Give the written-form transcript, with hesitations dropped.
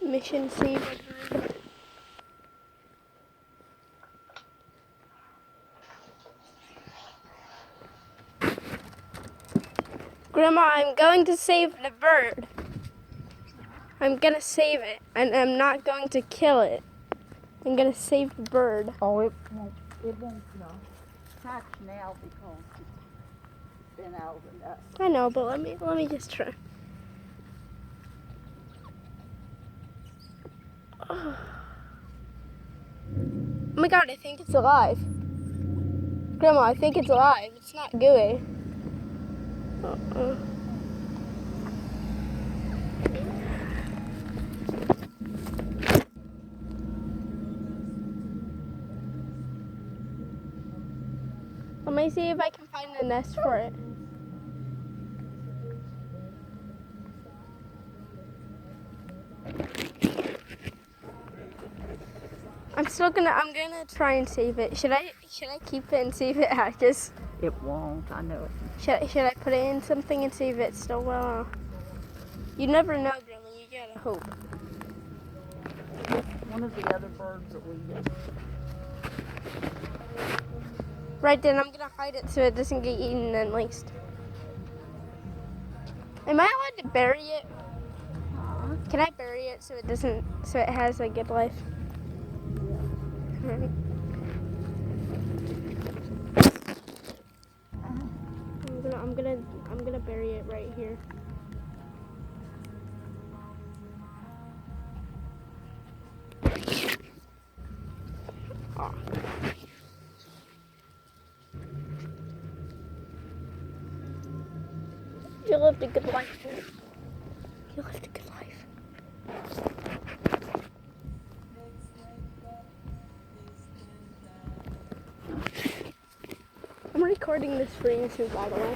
Mission save a bird. Grandma, I'm going to save the bird. I'm gonna save it, and I'm not going to kill it. I'm gonna save the bird. Oh, it won't hatch now because it's been out of the nest. I know, but let me just try. Oh my god, I think it's alive. Grandma, I think it's alive. It's not gooey. Let me see if I can find a nest for it. I'm gonna try and save it. Should I keep it and see if it hatches? It won't, I know it. Should I put it in something and see if it's still well? You never know, Grandma. You gotta hope. One of the other birds that we get. Right then, I'm gonna hide it so it doesn't get eaten at least. Am I allowed to bury it? Can I bury it so it has a good life? Alright. I'm gonna bury it right here. Oh. You lived a good life. You lived a good life. I'm recording this for YouTube, by the way.